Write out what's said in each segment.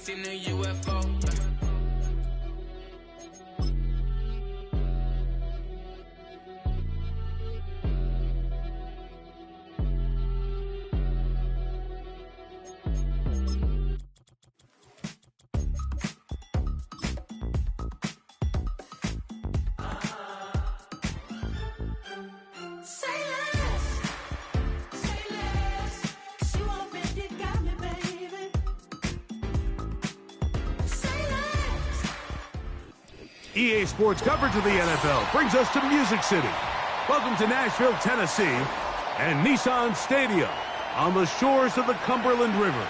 seen a UFO. EA Sports coverage of the NFL brings us to Music City. Welcome to Nashville, Tennessee, and Nissan Stadium on the shores of the Cumberland River.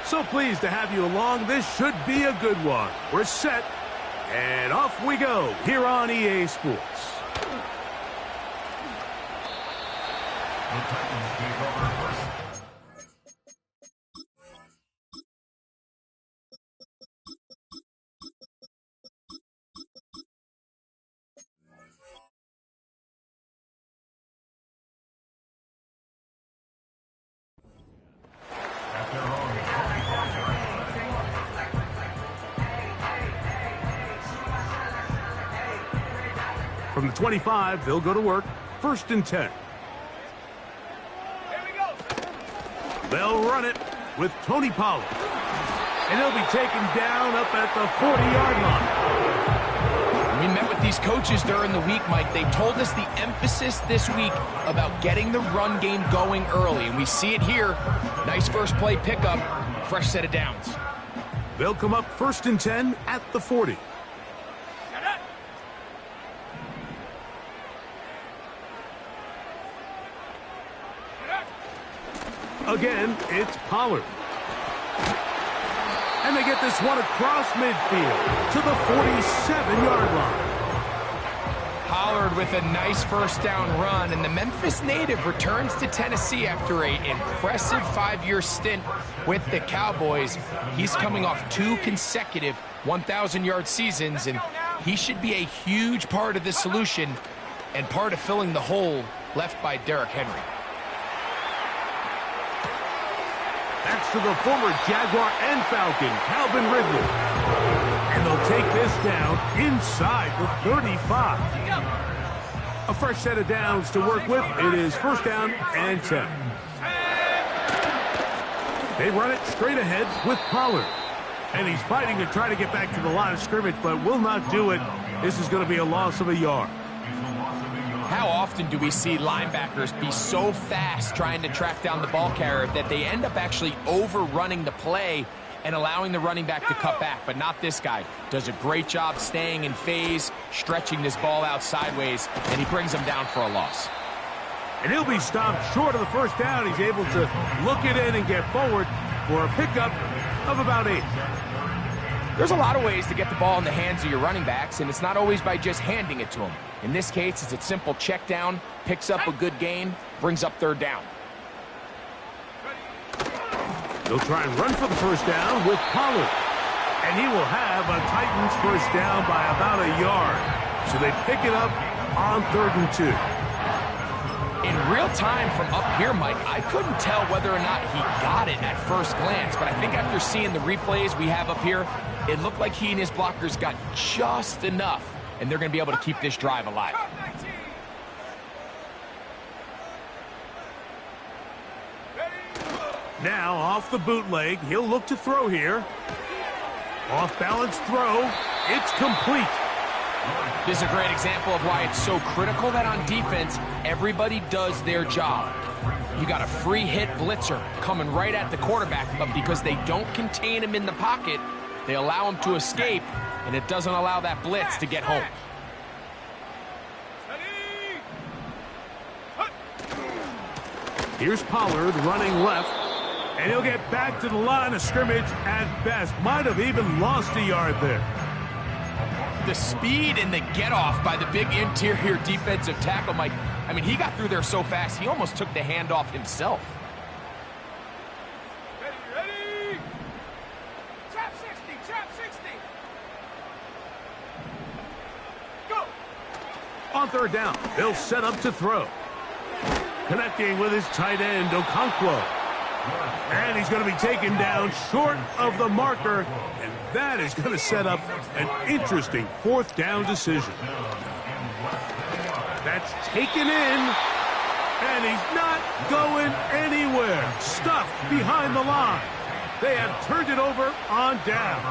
So pleased to have you along. This should be a good one. We're set, and off we go here on EA Sports. From the 25, they'll go to work. 1st and 10. Here we go. They'll run it with Tony Pollard. And he'll be taken down up at the 40-yard line. We met with these coaches during the week, Mike. They told us the emphasis this week about getting the run game going early, and we see it here. Nice first play pickup, fresh set of downs. They'll come up 1st and 10 at the 40. Again, it's Pollard. And they get this one across midfield to the 47-yard line. Pollard with a nice first down run, and the Memphis native returns to Tennessee after an impressive 5-year stint with the Cowboys. He's coming off 2 consecutive 1,000-yard seasons, and he should be a huge part of the solution and part of filling the hole left by Derrick Henry. That's to the former Jaguar and Falcon, Calvin Ridley. And they'll take this down inside the 35. A fresh set of downs to work with. It is 1st down and 10. They run it straight ahead with Pollard. And he's fighting to try to get back to the line of scrimmage, but will not do it. This is going to be a loss of a yard. How often do we see linebackers be so fast trying to track down the ball carrier that they end up actually overrunning the play and allowing the running back to cut back? But not this guy. Does a great job staying in phase, stretching this ball out sideways, and he brings him down for a loss. And he'll be stopped short of the 1st down. He's able to look it in and get forward for a pickup of about 8. There's a lot of ways to get the ball in the hands of your running backs, and it's not always by just handing it to them. In this case, it's a simple check down, picks up a good gain, brings up 3rd down. They'll try and run for the 1st down with Pollard. And he will have a Titans 1st down by about a yard. So they pick it up on 3rd and 2. In real time from up here, Mike, I couldn't tell whether or not he got it at first glance, but I think after seeing the replays we have up here, it looked like he and his blockers got just enough, and they're going to be able to keep this drive alive. Now, off the bootleg, he'll look to throw here. Off-balance throw. It's complete. This is a great example of why it's so critical that on defense, everybody does their job. You got a free hit blitzer coming right at the quarterback, but because they don't contain him in the pocket, they allow him to escape, and it doesn't allow that blitz to get home. Here's Pollard running left. And he'll get back to the line of scrimmage at best. Might have even lost a yard there. The speed and the get-off by the big interior defensive tackle, Mike. I mean, he got through there so fast, he almost took the handoff himself. Ready? Trap 60, trap 60. Go. On third down, they'll set up to throw. Connecting with his tight end, Okonkwo. And he's going to be taken down short of the marker, and that is going to set up an interesting fourth down decision. That's taken in, and he's not going anywhere. Stuffed behind the line. They have turned it over on down.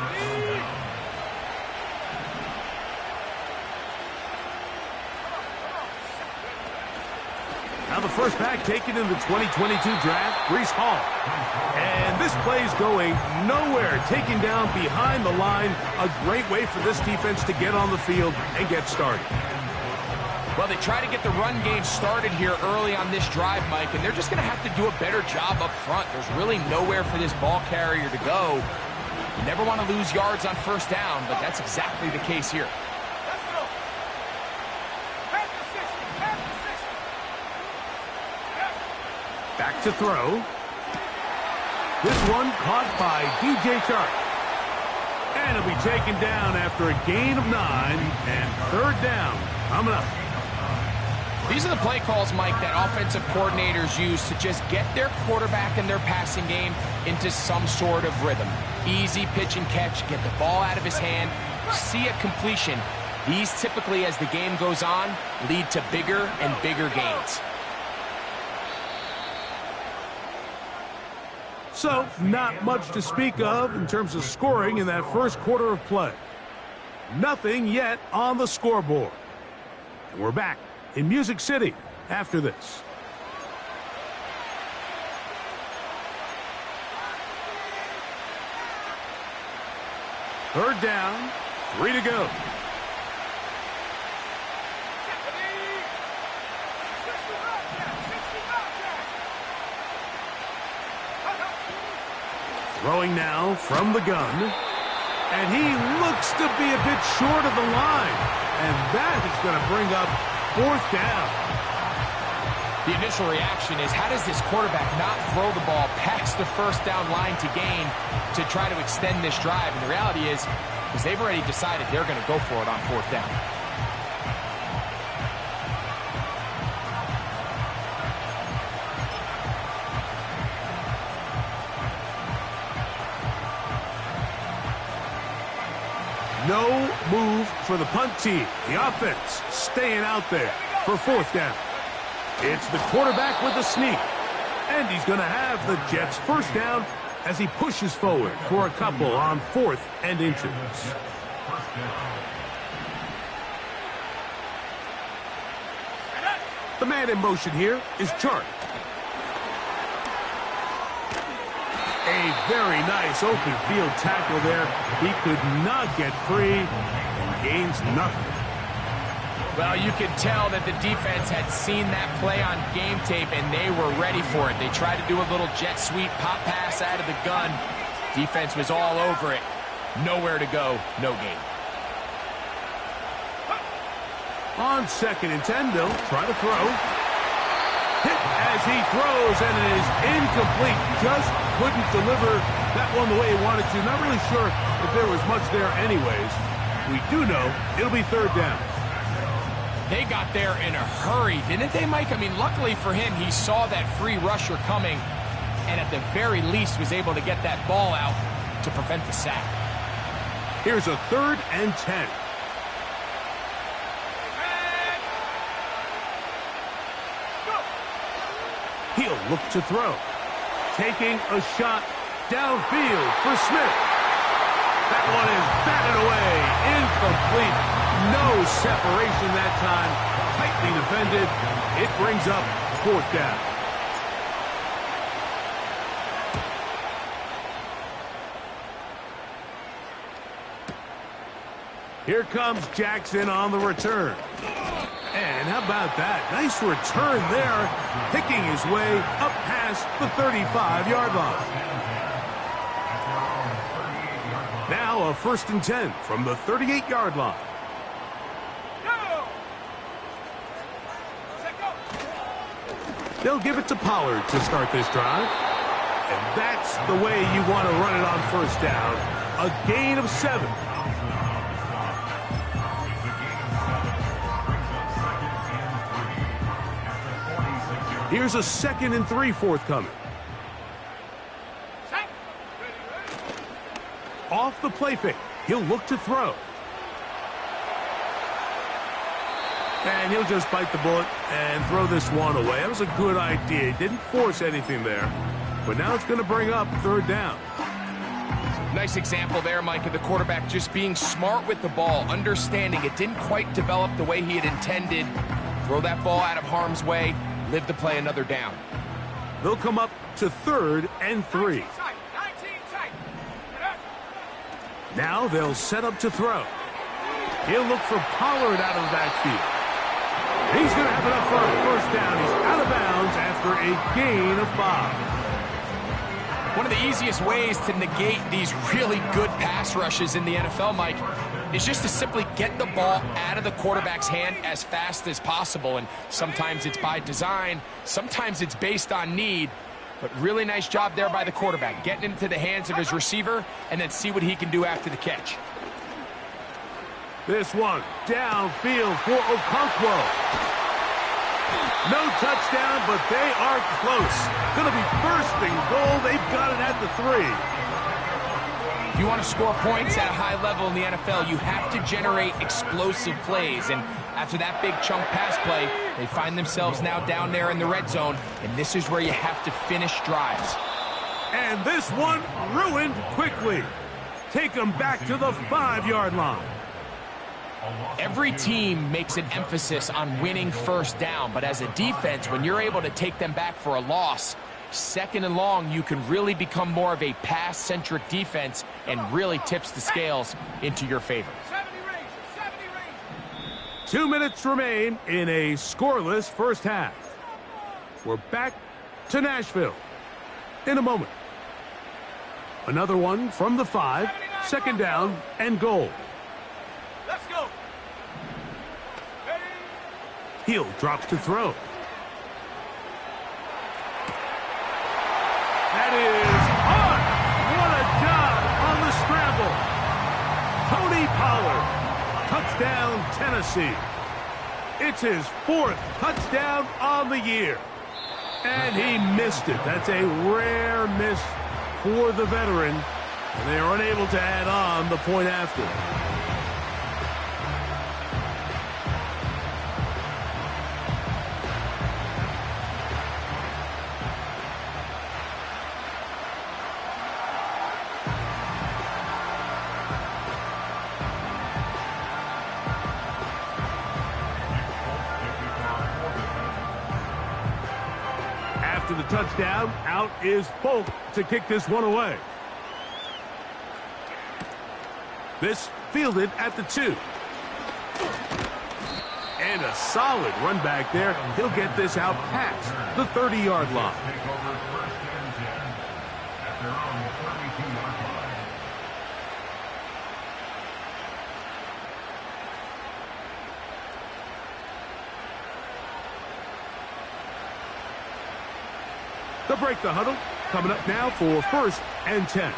Now the first back taken in the 2022 draft, Breece Hall. And this play's going nowhere, taken down behind the line. A great way for this defense to get on the field and get started. Well, they try to get the run game started here early on this drive, Mike, and they're just going to have to do a better job up front. There's really nowhere for this ball carrier to go. You never want to lose yards on first down, but that's exactly the case here. Back to throw. This one caught by DJ Chark. And it'll be taken down after a gain of 9 and third down coming up. These are the play calls, Mike, that offensive coordinators use to just get their quarterback and their passing game into some sort of rhythm. Easy pitch and catch, get the ball out of his hand, see a completion. These typically, as the game goes on, lead to bigger and bigger gains. So, not much to speak of in terms of scoring in that first quarter of play. Nothing yet on the scoreboard. And we're back in Music City after this. Third down, 3 to go. Throwing now from the gun. And he looks to be a bit short of the line. And that is going to bring up fourth down. The initial reaction is, how does this quarterback not throw the ball past the first down line to gain to try to extend this drive? And the reality is, because they've already decided they're going to go for it on fourth down. No move for the punt team. The offense staying out there for fourth down. It's the quarterback with the sneak. And he's going to have the Jets first down as he pushes forward for a couple on 4th and inches. The man in motion here is Chark. A very nice open field tackle there. He could not get free and gains nothing. Well, you could tell that the defense had seen that play on game tape, and they were ready for it. They tried to do a little jet sweep pop pass out of the gun. Defense was all over it. Nowhere to go, no gain. On 2nd and 10, they'll try to throw. Hit as he throws, and it is incomplete. Just couldn't deliver that one the way he wanted to. Not really sure if there was much there anyways. We do know it'll be third down. They got there in a hurry, didn't they, Mike? I mean, luckily for him, he saw that free rusher coming, and at the very least was able to get that ball out to prevent the sack. Here's a 3rd and 10. He'll look to throw. Taking a shot downfield for Smith. That one is batted away. Incomplete. No separation that time. Tightly defended. It brings up fourth down. Here comes Jackson on the return. And how about that? Nice return there, picking his way up past the 35-yard line. Now a 1st and 10 from the 38-yard line. Go! Set, go! They'll give it to Pollard to start this drive. And that's the way you want to run it on 1st down. A gain of 7. Here's a 2nd and 3 forthcoming. Set! Off the play fake, he'll look to throw. And he'll just bite the bullet and throw this one away. That was a good idea. He didn't force anything there. But now it's going to bring up 3rd down. Nice example there, Mike, of the quarterback just being smart with the ball, understanding it didn't quite develop the way he had intended. Throw that ball out of harm's way, live to play another down. They'll come up to 3rd and 3. 19 tight. Now they'll set up to throw. He'll look for Pollard out of the backfield. He's going to have enough for a 1st down. He's out of bounds after a gain of 5. One of the easiest ways to negate these really good pass rushes in the NFL, Mike, is just to simply get the ball out of the quarterback's hand as fast as possible. And sometimes it's by design, sometimes it's based on need. But really nice job there by the quarterback, getting into the hands of his receiver and then see what he can do after the catch. This one downfield for Okonkwo. No touchdown, but they are close. Going to be 1st and goal. They've got it at the 3. If you want to score points at a high level in the NFL, you have to generate explosive plays. And after that big chunk pass play, they find themselves now down there in the red zone. And this is where you have to finish drives. And this one ruined quickly. Take them back to the 5-yard line. Every team makes an emphasis on winning 1st down, but as a defense, when you're able to take them back for a loss, 2nd and long, you can really become more of a pass-centric defense and really tips the scales into your favor. 70 range. 2 minutes remain in a scoreless 1st half. We're back to Nashville in a moment. Another one from the 5, 2nd down and goal. Let's go. Ready? He'll drop to throw. That is on. What a job on the scramble. Tony Pollard. Touchdown, Tennessee. It's his 4th touchdown on the year. And he missed it. That's a rare miss for the veteran. And they are unable to add on the point after. After the touchdown, out is Folk to kick this one away. This fielded at the 2. And a solid run back there. He'll get this out past the 30-yard line. They'll break the huddle. Coming up now for 1st and 10. Here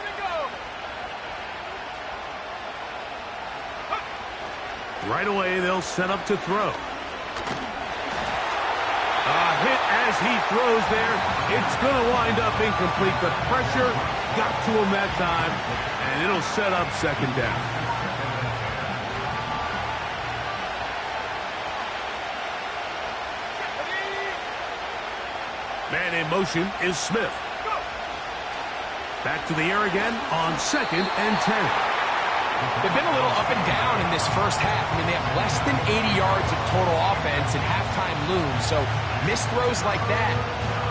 we go. Right away, they'll set up to throw. A hit as he throws there. It's going to wind up incomplete. The pressure got to him that time, and it'll set up 2nd down. Man in motion is Smith. Back to the air again on 2nd and 10. They've been a little up and down in this 1st half. I mean, they have less than 80 yards of total offense and halftime looms. So missed throws like that,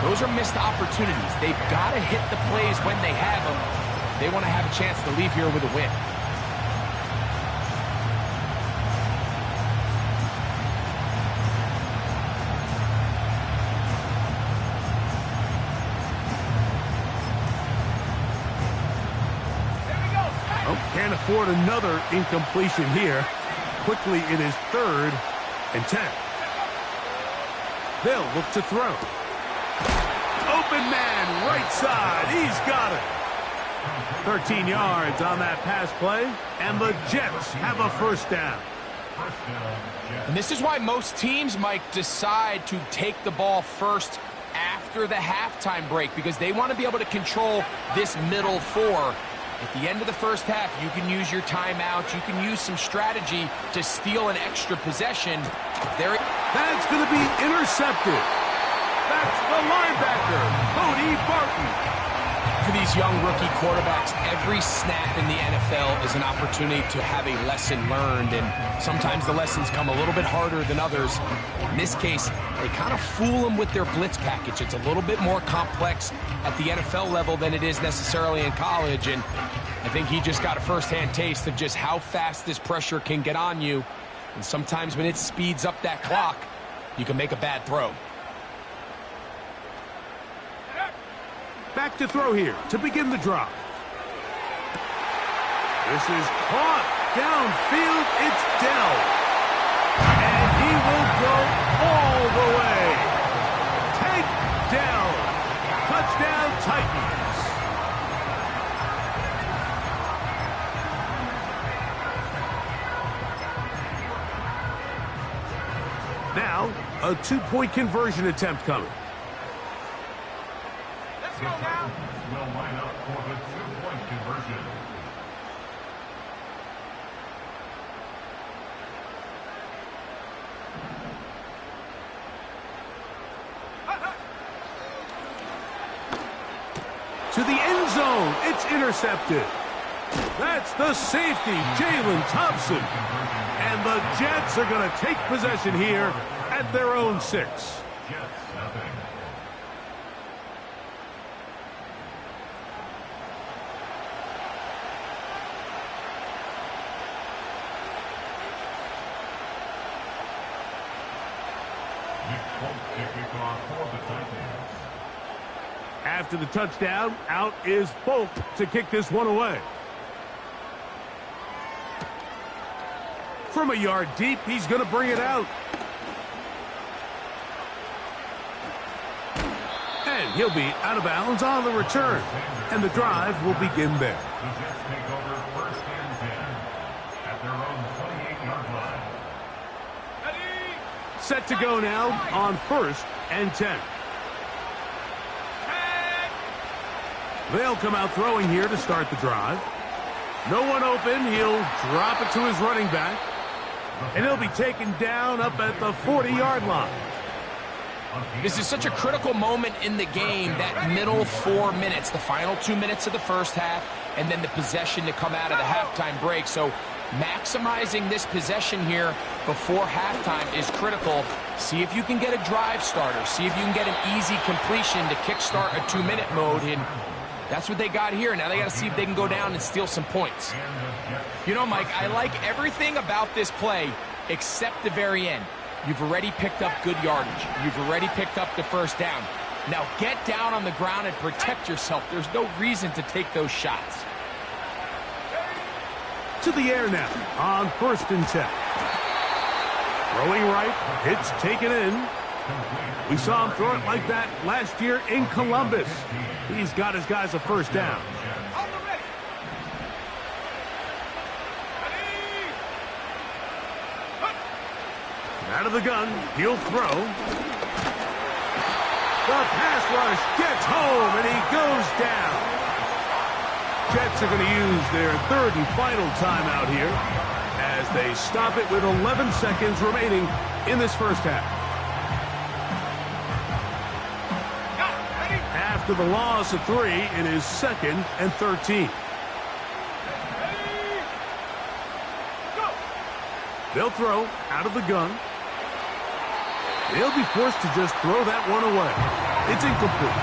those are missed opportunities. They've got to hit the plays when they have them. They want to have a chance to leave here with a win. Can't afford another incompletion here. Quickly, it is 3rd and 10. They'll look to throw. Open man, right side. He's got it. 13 yards on that pass play, and the Jets have a first down. And this is why most teams, Mike, decide to take the ball first after the halftime break, because they want to be able to control this middle 4. At the end of the first half, you can use your timeout. You can use some strategy to steal an extra possession. That's going to be intercepted. That's the linebacker, Cody Barton. For these young rookie quarterbacks, every snap in the NFL is an opportunity to have a lesson learned, and sometimes the lessons come a little bit harder than others. In this case, they kind of fool them with their blitz package. It's a little bit more complex at the NFL level than it is necessarily in college, and I think he just got a first-hand taste of just how fast this pressure can get on you, and sometimes when it speeds up that clock, you can make a bad throw. Back to throw here to begin the drive. This is caught downfield. It's Dell. And he will go all the way. Tank Dell. Touchdown Titans. Now, a 2-point conversion attempt coming. Let's go now. Will line up for the 2-point conversion. To the end zone. It's intercepted. That's the safety, Jalen Thompson. And the Jets are going to take possession here at their own 6. Jets nothing. After the touchdown, out is Folk to kick this one away. From a yard deep, he's going to bring it out. And he'll be out of bounds on the return. And the drive will begin there. The Jets take over 1st and 10 at their own 28-yard line. Ready? Set to go now on 1st and 10. They'll come out throwing here to start the drive. No one open. He'll drop it to his running back. And he'll be taken down up at the 40-yard line. This is such a critical moment in the game, that middle 4 minutes, the final 2 minutes of the first half, and then the possession to come out of the halftime break. So maximizing this possession here before halftime is critical. See if you can get a drive starter. See if you can get an easy completion to kickstart a 2-minute mode. And that's what they got here. Now they got to see if they can go down and steal some points. You know, Mike, I like everything about this play except the very end. You've already picked up good yardage. You've already picked up the first down. Now get down on the ground and protect yourself. There's no reason to take those shots. To the air now on 1st and 10. Throwing right, it's taken in. We saw him throw it like that last year in Columbus. He's got his guys a first down. On the ready. Out of the gun, he'll throw. The pass rush gets home, and he goes down. Jets are going to use their 3rd and final timeout here as they stop it with 11 seconds remaining in this first half. After the loss of 3, it is 2nd and 13. They'll throw out of the gun. They'll be forced to just throw that one away. It's incomplete.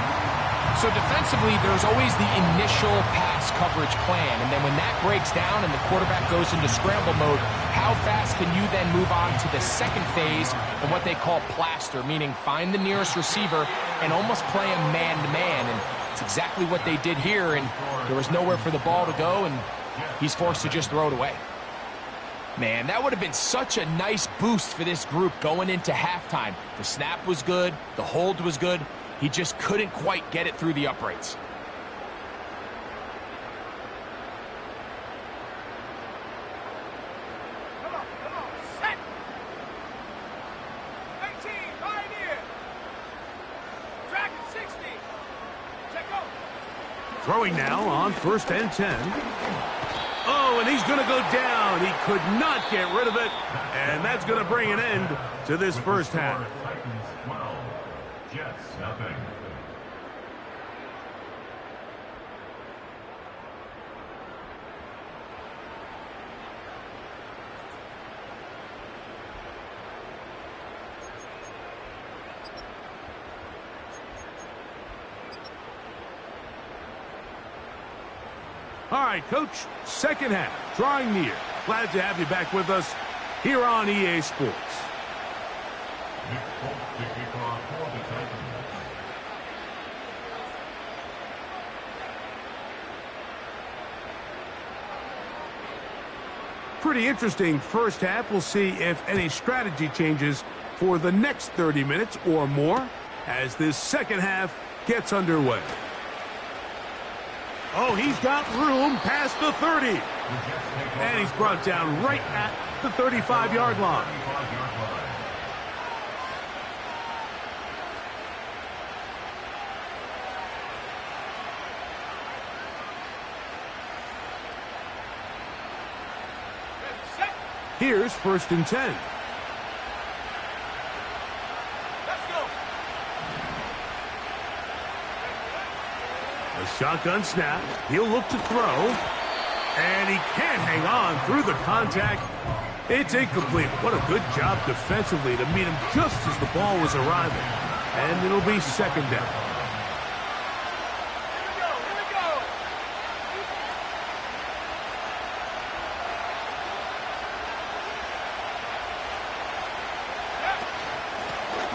So defensively, there's always the initial pass coverage plan, and then when that breaks down and the quarterback goes into scramble mode, how fast can you then move on to the second phase of what they call plaster, meaning find the nearest receiver and almost play him man-to-man, and it's exactly what they did here, and there was nowhere for the ball to go, and he's forced to just throw it away. Man, that would have been such a nice boost for this group going into halftime. The snap was good, the hold was good. He just couldn't quite get it through the uprights. Come on, set. 18, Pioneer. Dragon 60. Check out. Throwing now on 1st and 10. Oh, and he's going to go down. He could not get rid of it. And that's going to bring an end to this first half. Titans 12, Jets nothing. All right, Coach, second half, drawing near. Glad to have you back with us here on EA Sports. Nick Folk to kick off for the Titans. Pretty interesting first half. We'll see if any strategy changes for the next 30 minutes or more as this second half gets underway. Oh, he's got room past the 30. And he's brought down right at the 35-yard line. Set. Here's 1st and 10. Let's go. A shotgun snap. He'll look to throw. And he can't hang on through the contact. It's incomplete. What a good job defensively to meet him just as the ball was arriving. And it'll be second down. Here we go.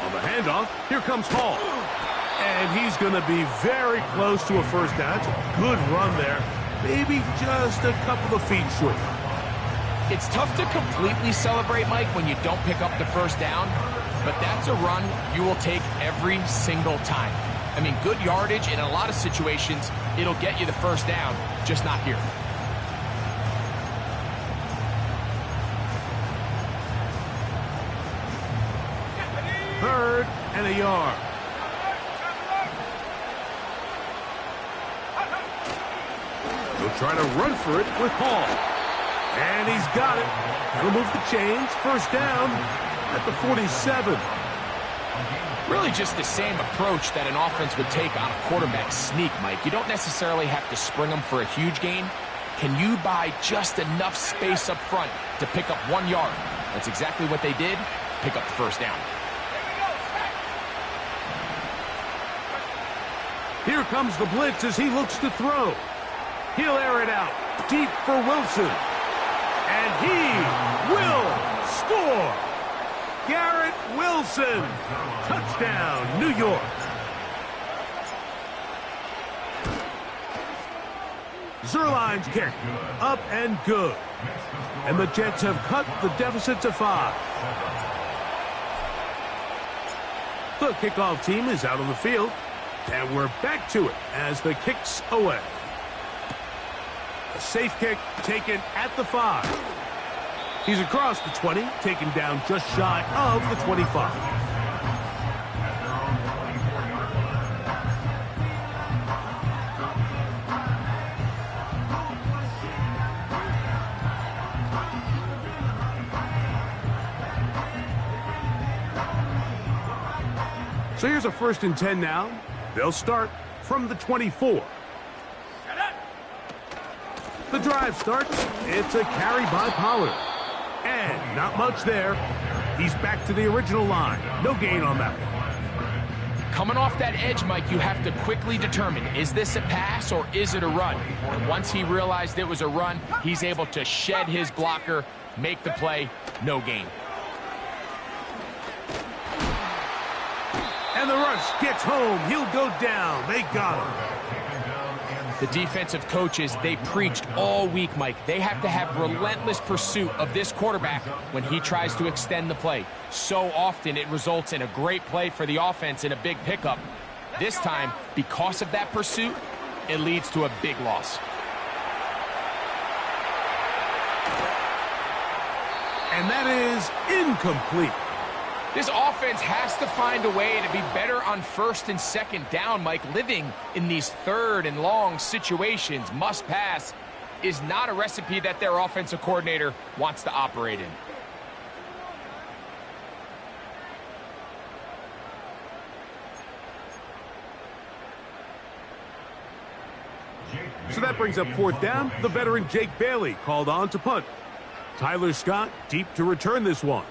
On the handoff, here comes Hall. And he's going to be very close to a first down. That's a good run there. Maybe just a couple of feet short. It's tough to completely celebrate, Mike, when you don't pick up the first down, but that's a run you will take every single time. I mean, good yardage in a lot of situations, it'll get you the first down, just not here. Third and a yard. He'll try to run for it with Hall. And he's got it. That'll move the chains. First down at the 47. Really just the same approach that an offense would take on a quarterback sneak, Mike. You don't necessarily have to spring them for a huge gain. Can you buy just enough space up front to pick up 1 yard? That's exactly what they did. Pick up the first down. Here comes the blitz as he looks to throw. He'll air it out deep for Wilson. And he will score. Garrett Wilson. Touchdown, New York. Zerline's kick. Up and good. And the Jets have cut the deficit to 5. The kickoff team is out on the field. And we're back to it as the kick's away. A safe kick taken at the 5. He's across the 20, taken down just shy of the 25. So here's a 1st and 10 now. They'll start from the 24. The drive starts. It's a carry by Pollard. And not much there. He's back to the original line. No gain on that one. Coming off that edge, Mike, you have to quickly determine, is this a pass or is it a run? And once he realized it was a run, he's able to shed his blocker, make the play, no gain. And the rush gets home. He'll go down. They got him. Taken down The defensive coaches, they preached all week, Mike. They have to have relentless pursuit of this quarterback when he tries to extend the play. So often it results in a great play for the offense and a big pickup. This time, because of that pursuit, it leads to a big loss. And that is incomplete. This offense has to find a way to be better on first and second down, Mike. Living in these third and long situations, must pass, is not a recipe that their offensive coordinator wants to operate in. So that brings up fourth down. The veteran Jake Bailey called on to punt. Tyler Scott deep to return this one.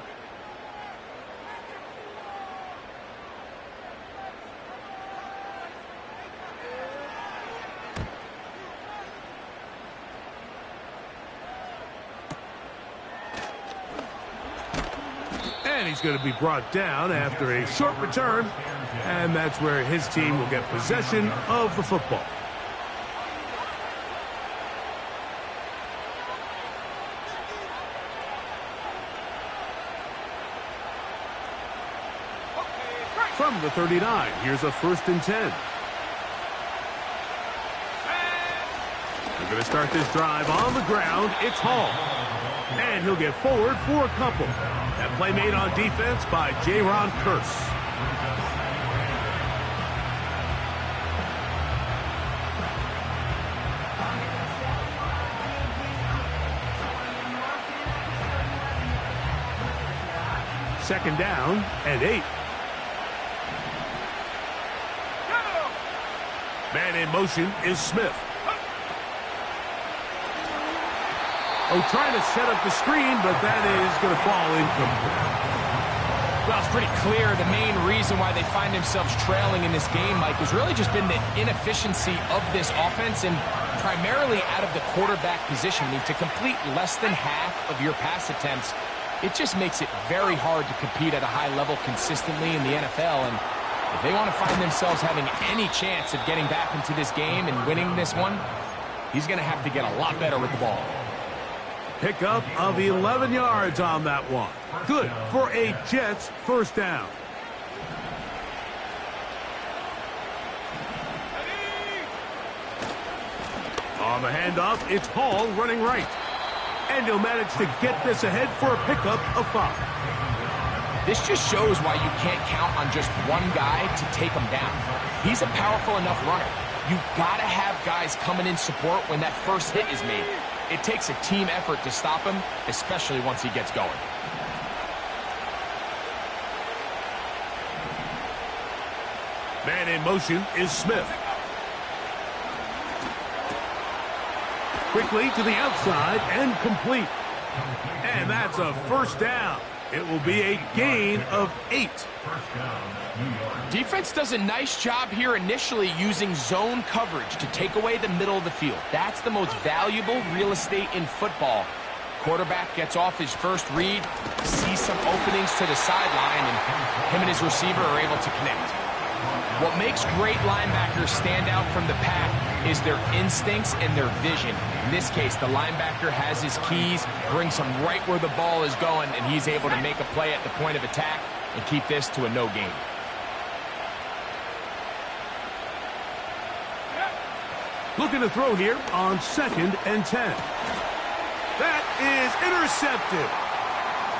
And he's going to be brought down after a short return. And that's where his team will get possession of the football. From the 39, here's a 1st and 10. They're going to start this drive on the ground. It's Hall. And he'll get forward for a couple. That play made on defense by Jaron Kearse. Second down and 8. Man in motion is Smith. Oh, trying to set up the screen, but that is going to fall incomplete. Well, it's pretty clear the main reason why they find themselves trailing in this game, Mike, has really just been the inefficiency of this offense and primarily out of the quarterback position. I mean, to complete less than half of your pass attempts, it just makes it very hard to compete at a high level consistently in the NFL. And if they want to find themselves having any chance of getting back into this game and winning this one, he's going to have to get a lot better with the ball. Pickup of 11 yards on that one. Good for a Jets first down. On the handoff, it's Hall running right. And he'll manage to get this ahead for a pickup of 5. This just shows why you can't count on just one guy to take him down. He's a powerful enough runner. You've got to have guys coming in support when that first hit is made. It takes a team effort to stop him, especially once he gets going. Man in motion is Smith. Quickly to the outside and complete. And that's a first down. It will be a gain of 8. Defense does a nice job here initially using zone coverage to take away the middle of the field. That's the most valuable real estate in football. Quarterback gets off his first read, sees some openings to the sideline, and him and his receiver are able to connect. What makes great linebackers stand out from the pack is their instincts and their vision. In this case, the linebacker has his keys, brings him right where the ball is going, and he's able to make a play at the point of attack and keep this to a no gain. Looking to throw here on 2nd and 10. That is intercepted.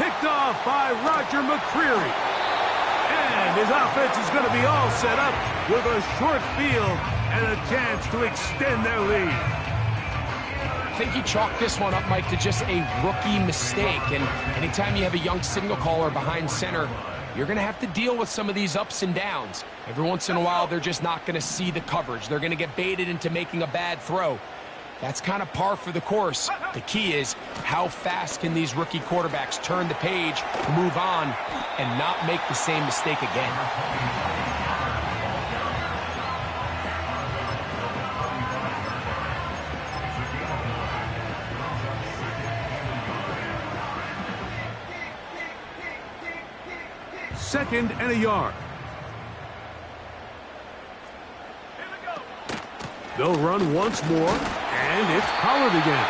Picked off by Roger McCreary. And his offense is going to be all set up with a short field and a chance to extend their lead. I think he chalked this one up, Mike, to just a rookie mistake. And anytime you have a young signal caller behind center, you're going to have to deal with some of these ups and downs. Every once in a while, they're just not going to see the coverage. They're going to get baited into making a bad throw. That's kind of par for the course. The key is how fast can these rookie quarterbacks turn the page, move on, and not make the same mistake again. Second and a yard. They'll run once more, and it's Pollard again.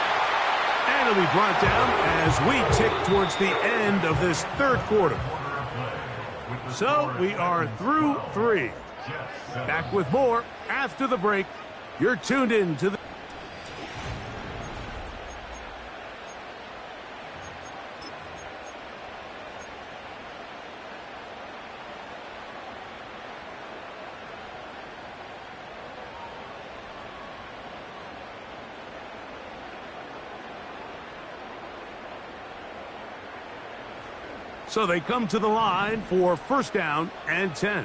And it'll be brought down as we tick towards the end of this third quarter. So we are through 3. Back with more after the break. You're tuned in to the... So they come to the line for first down and 10.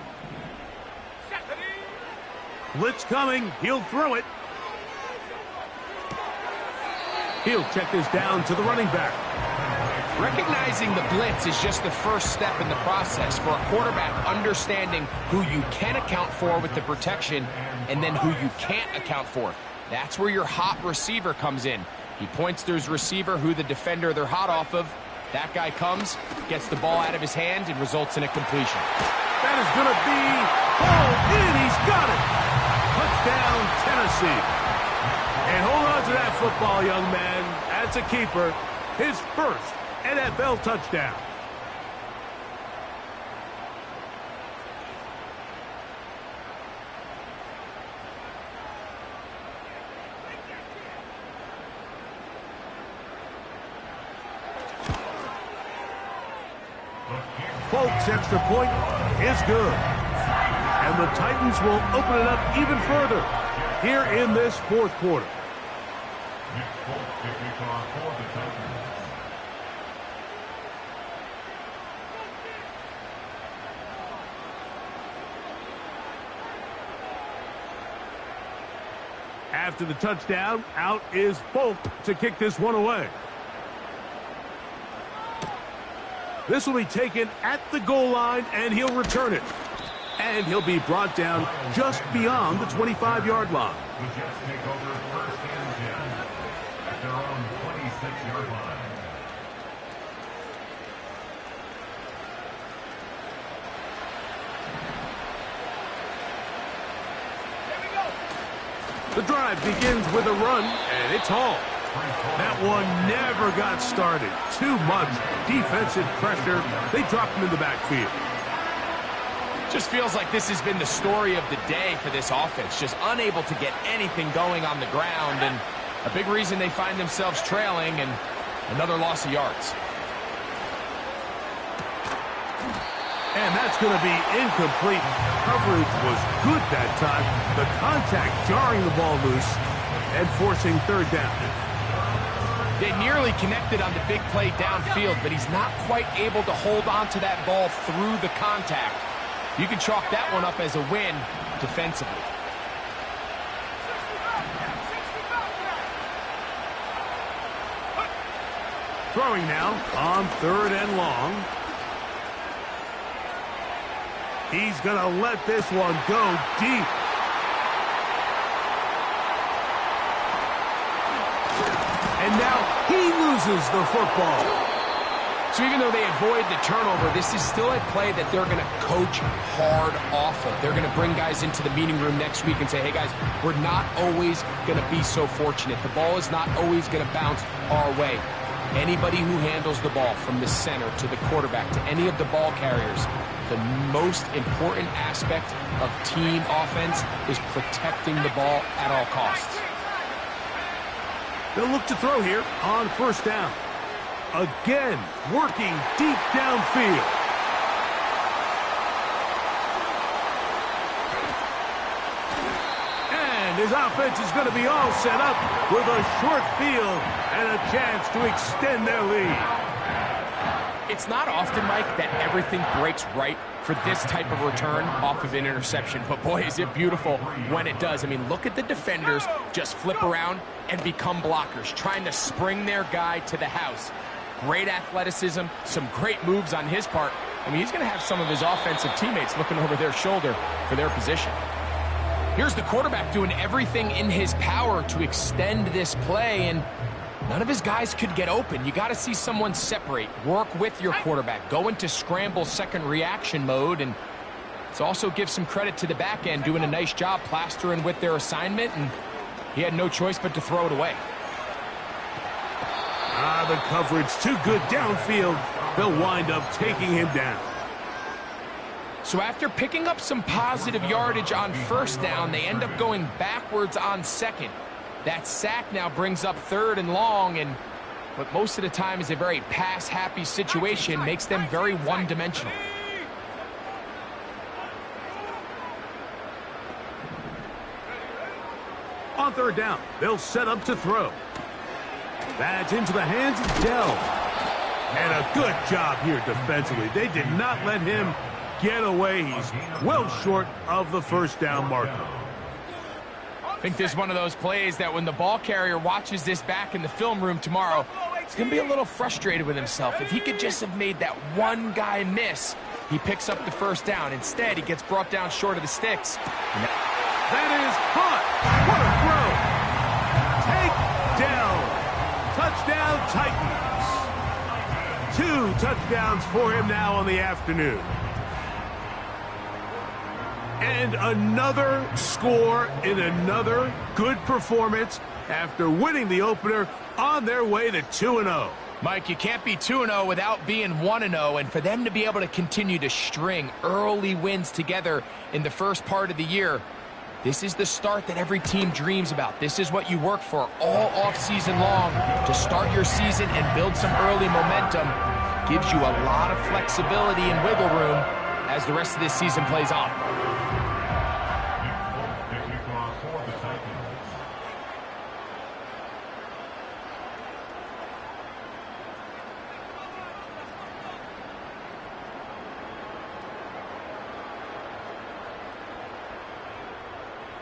Blitz coming. He'll throw it. He'll check this down to the running back. Recognizing the blitz is just the first step in the process for a quarterback understanding who you can account for with the protection and then who you can't account for. That's where your hot receiver comes in. He points to his receiver who the defender they're hot off of. That guy comes, gets the ball out of his hand, and results in a completion. That is going to be hauled in. He's got it. Touchdown, Tennessee. And hold on to that football, young man. That's a keeper. His first NFL touchdown. Folks' extra point is good. And the Titans will open it up even further here in this fourth quarter. After the touchdown, out is Folk to kick this one away. This will be taken at the goal line, and he'll return it. And he'll be brought down just beyond the 25-yard line. The Jets take over first and 10 at their own 26-yard line. The drive begins with a run, and it's Hall. That one never got started. Too much defensive pressure. They dropped him in the backfield. Just feels like this has been the story of the day for this offense. Just unable to get anything going on the ground, and a big reason they find themselves trailing, and another loss of yards. And that's going to be incomplete. Coverage was good that time. The contact jarring the ball loose and forcing third down. They nearly connected on the big play downfield, but he's not quite able to hold on to that ball through the contact. You can chalk that one up as a win defensively. Throwing now on third and long. He's going to let this one go deep. And now he loses the football. So even though they avoid the turnover, this is still a play that they're going to coach hard off of. They're going to bring guys into the meeting room next week and say, hey, guys, we're not always going to be so fortunate. The ball is not always going to bounce our way. Anybody who handles the ball from the center to the quarterback to any of the ball carriers, the most important aspect of team offense is protecting the ball at all costs. They'll look to throw here on first down. Again, working deep downfield. And his offense is going to be all set up with a short field and a chance to extend their lead. It's not often, Mike, that everything breaks right for this type of return off of an interception. But, boy, is it beautiful when it does. I mean, look at the defenders just flip around and become blockers, trying to spring their guy to the house. Great athleticism, some great moves on his part. I mean, he's going to have some of his offensive teammates looking over their shoulder for their position. Here's the quarterback doing everything in his power to extend this play, and none of his guys could get open. You got to see someone separate, work with your quarterback, go into scramble second reaction mode, and it's also give some credit to the back end doing a nice job plastering with their assignment and He had no choice but to throw it away. The coverage too good downfield. They'll wind up taking him down. So after picking up some positive yardage on first down, they end up going backwards on second. That sack now brings up 3rd and long, and what most of the time is a very pass-happy situation makes them very one-dimensional. On 3rd down, they'll set up to throw. That's into the hands of Dell. And a good job here defensively. They did not let him get away. He's well short of the first down marker. I think this is one of those plays that when the ball carrier watches this back in the film room tomorrow, he's going to be a little frustrated with himself. If he could just have made that one guy miss, he picks up the first down. Instead, he gets brought down short of the sticks. That is caught. What a throw. Take down. Touchdown, Titans. 2 touchdowns for him now on the afternoon. And another score in another good performance after winning the opener on their way to 2-0. Mike, you can't be 2-0 without being 1-0, and for them to be able to continue to string early wins together in the first part of the year, this is the start that every team dreams about. This is what you work for all offseason long to start your season and build some early momentum. Gives you a lot of flexibility and wiggle room as the rest of this season plays on.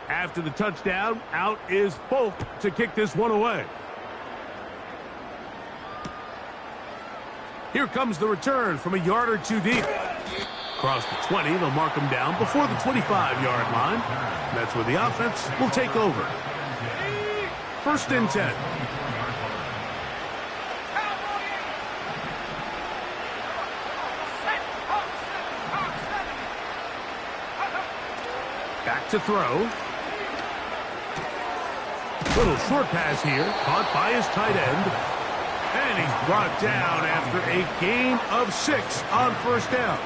After the touchdown, out is Folk to kick this one away. Here comes the return from a yard or 2 deep. Across the 20, they'll mark him down before the 25-yard line. That's where the offense will take over. 1st and 10. Back to throw. Little short pass here, caught by his tight end. And he's brought down after a gain of 6 on first down.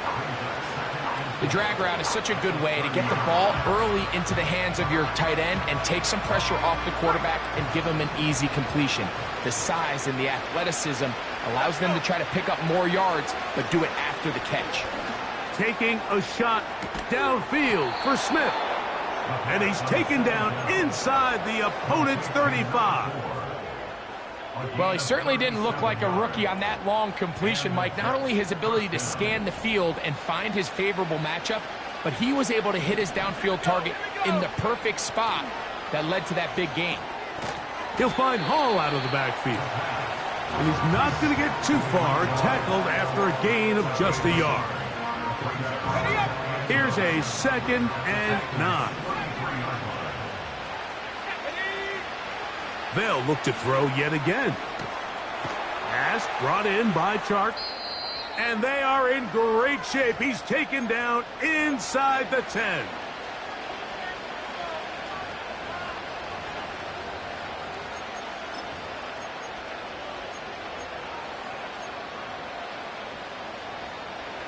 The drag route is such a good way to get the ball early into the hands of your tight end and take some pressure off the quarterback and give him an easy completion. The size and the athleticism allows them to try to pick up more yards, but do it after the catch. Taking a shot downfield for Smith. And he's taken down inside the opponent's 35. Well, he certainly didn't look like a rookie on that long completion, Mike. Not only his ability to scan the field and find his favorable matchup, but he was able to hit his downfield target in the perfect spot that led to that big gain. He'll find Hall out of the backfield. And he's not going to get too far, tackled after a gain of just a yard. Here's a 2nd and 9. They'll look to throw yet again. Pass brought in by Chark. And they are in great shape. He's taken down inside the 10.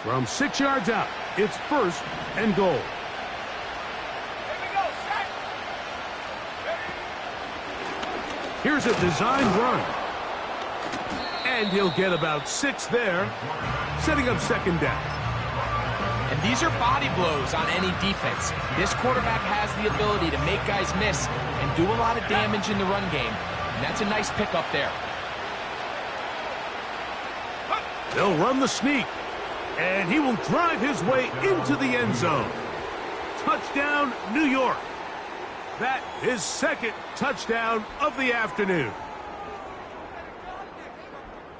From 6 yards out, it's 1st and goal. Here's a designed run. And he'll get about 6 there, setting up 2nd down. And these are body blows on any defense. This quarterback has the ability to make guys miss and do a lot of damage in the run game. And that's a nice pickup there. They'll run the sneak. And he will drive his way into the end zone. Touchdown, New York. That is 2nd touchdown of the afternoon.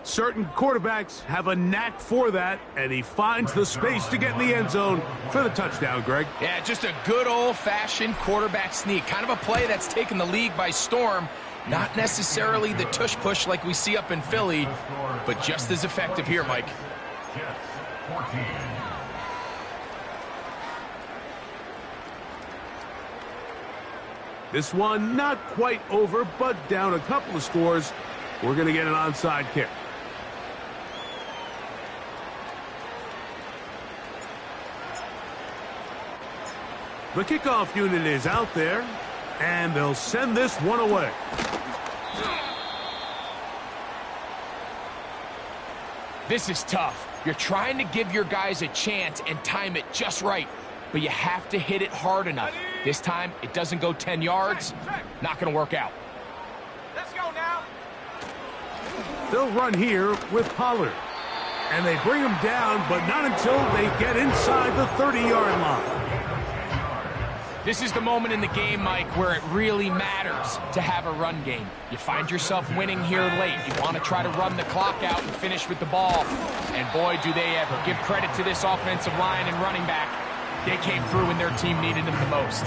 Certain quarterbacks have a knack for that, and he finds the space to get in the end zone for the touchdown, Greg. Yeah, just a good old-fashioned quarterback sneak. Kind of a play that's taken the league by storm. Not necessarily the tush-push like we see up in Philly, but just as effective here, Mike. Jets, 14. This one not quite over, but down a couple of scores. We're going to get an onside kick. The kickoff unit is out there, and they'll send this one away. This is tough. You're trying to give your guys a chance and time it just right, but you have to hit it hard enough. This time, it doesn't go 10 yards. Not going to work out. Let's go now. They'll run here with Pollard. And they bring him down, but not until they get inside the 30-yard line. This is the moment in the game, Mike, where it really matters to have a run game. You find yourself winning here late. You want to try to run the clock out and finish with the ball. And boy, do they ever. Give credit to this offensive line and running back. They came through when their team needed them the most.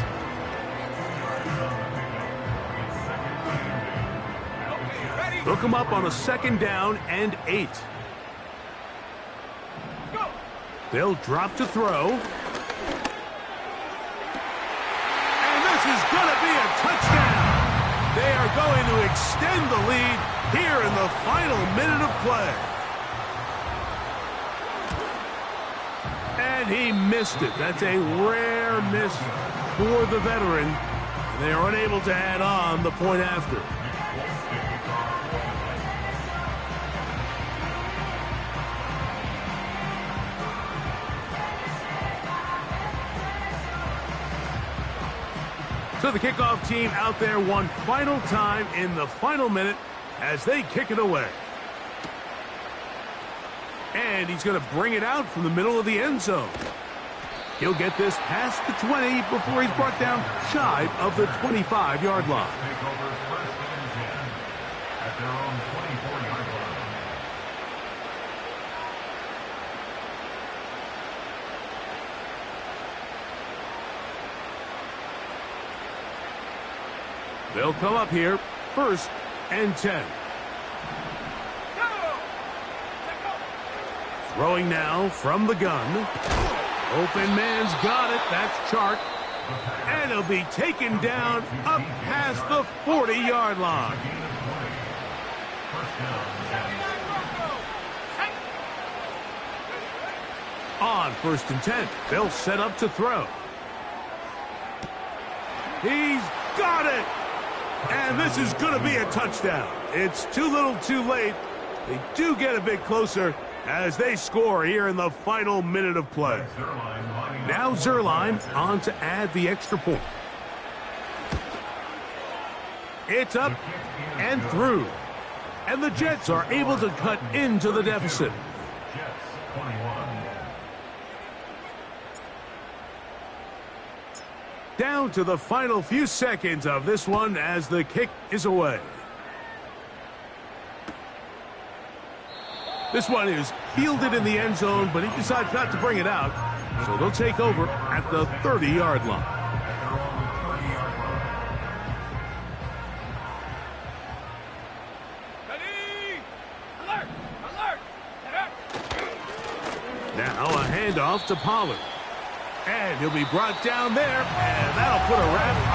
Hook him up on a 2nd down and 8. Go. They'll drop to throw. And this is going to be a touchdown. They are going to extend the lead here in the final minute of play. And he missed it. That's a rare miss for the veteran. They are unable to add on the point after. So the kickoff team out there one final time in the final minute as they kick it away. And he's going to bring it out from the middle of the end zone. He'll get this past the 20 before he's brought down shy of the 25-yard line. Take over 1st and 10 at their own 24-yard line. They'll come up here, 1st and 10. Go. Check go. Throwing now from the gun. Open man's got it. That's Chark. And he'll be taken down up past the 40-yard line. On 1st and 10, they'll set up to throw. He's got it! And this is going to be a touchdown. It's too little too late. They do get a bit closer as they score here in the final minute of play. Now Zuerlein on to add the extra point. It's up and through. And the Jets are able to cut into the deficit. Jets 21. Down to the final few seconds of this one as the kick is away. This one is fielded in the end zone, but he decides not to bring it out. So they'll take over at the 30-yard line. Ready. Alert. Alert. Alert. Now a handoff to Pollard. And he'll be brought down there, and that'll put a wrap on